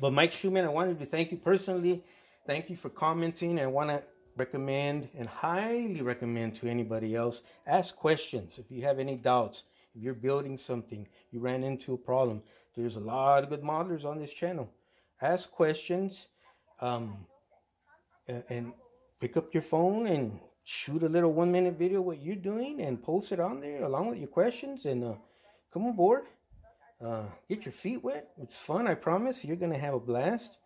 But Mike Schumann, I wanted to thank you personally. Thank you for commenting. I want to recommend and highly recommend to anybody else, ask questions. If you have any doubts, if you're building something, you ran into a problem, there's a lot of good modelers on this channel. Ask questions, and pick up your phone and shoot a little 1-minute video what you're doing and post it on there along with your questions, and come on board. Get your feet wet. It's fun, I promise. You're going to have a blast.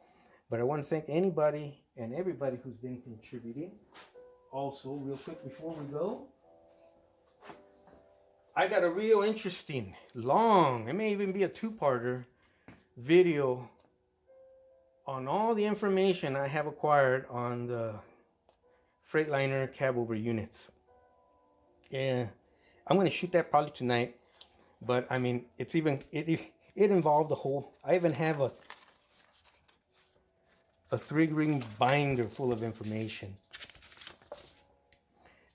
But I want to thank anybody and everybody who's been contributing. Also, real quick before we go, I got a real interesting, long, it may even be a two-parter video on all the information I have acquired on the Freightliner cab over units. Yeah, I'm going to shoot that probably tonight. But I mean, it's even, it involved the whole, I even have a 3-ring binder full of information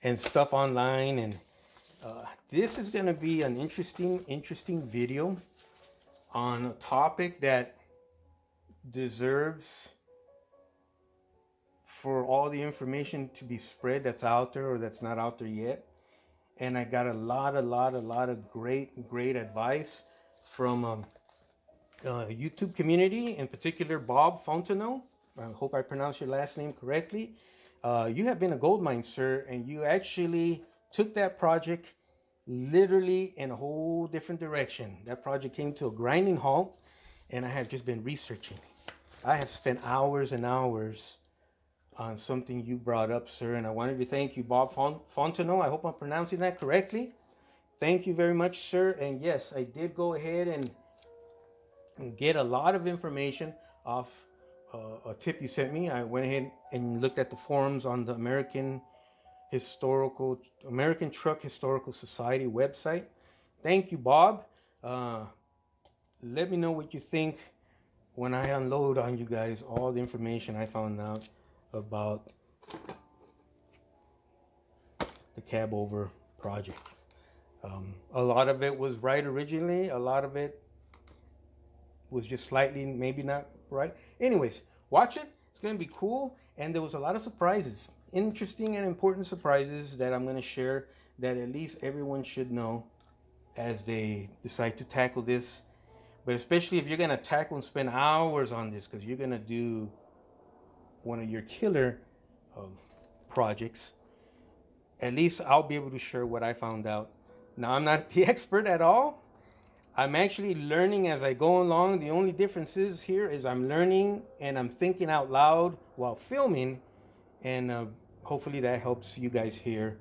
and stuff online. And this is going to be an interesting video on a topic that deserves for all the information to be spread that's out there or that's not out there yet. And I got a lot of great advice from YouTube community, in particular Bob Fontenot. I hope I pronounced your last name correctly. You have been a gold mine, sir, and you actually took that project literally in a whole different direction. That project came to a grinding halt, and I have just been researching. I have spent hours and hours on something you brought up, sir, and I wanted to thank you, Bob Fontenot. I hope I'm pronouncing that correctly. Thank you very much, sir. And yes, I did go ahead and get a lot of information off a tip you sent me. I went ahead and looked at the forums on the American Truck Historical Society website. Thank you, Bob. Let me know what you think when I unload on you guys all the information I found out about the cab over project. A lot of it was right originally, a lot of it was just slightly maybe not right. Anyways, watch it. It's going to be cool. And there was a lot of surprises, interesting and important surprises that I'm going to share, that at least everyone should know as they decide to tackle this. But especially if you're going to tackle and spend hours on this, because you're going to do one of your killer projects, at least I'll be able to share what I found out. Now, I'm not the expert at all. I'm actually learning as I go along. The only difference is here is I'm learning and I'm thinking out loud while filming, and hopefully that helps you guys here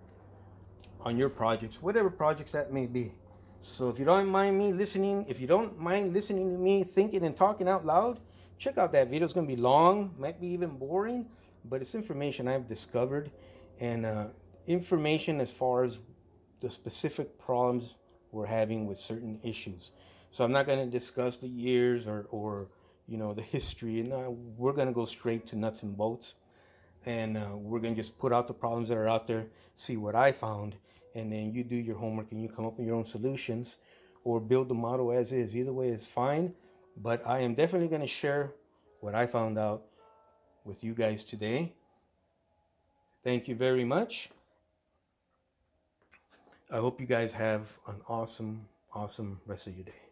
on your projects, whatever projects that may be. So if you don't mind me listening, if you don't mind listening to me thinking and talking out loud, check out that video. It's going to be long, might be even boring, but it's information I've discovered, and information as far as the specific problems we're having with certain issues. So I'm not going to discuss the years or you know, the history, and we're going to go straight to nuts and bolts, and we're going to just put out the problems that are out there, see what I found, and then you do your homework and you come up with your own solutions or build the model as is. Either way is fine, but I am definitely going to share what I found out with you guys today. Thank you very much. I hope you guys have an awesome rest of your day.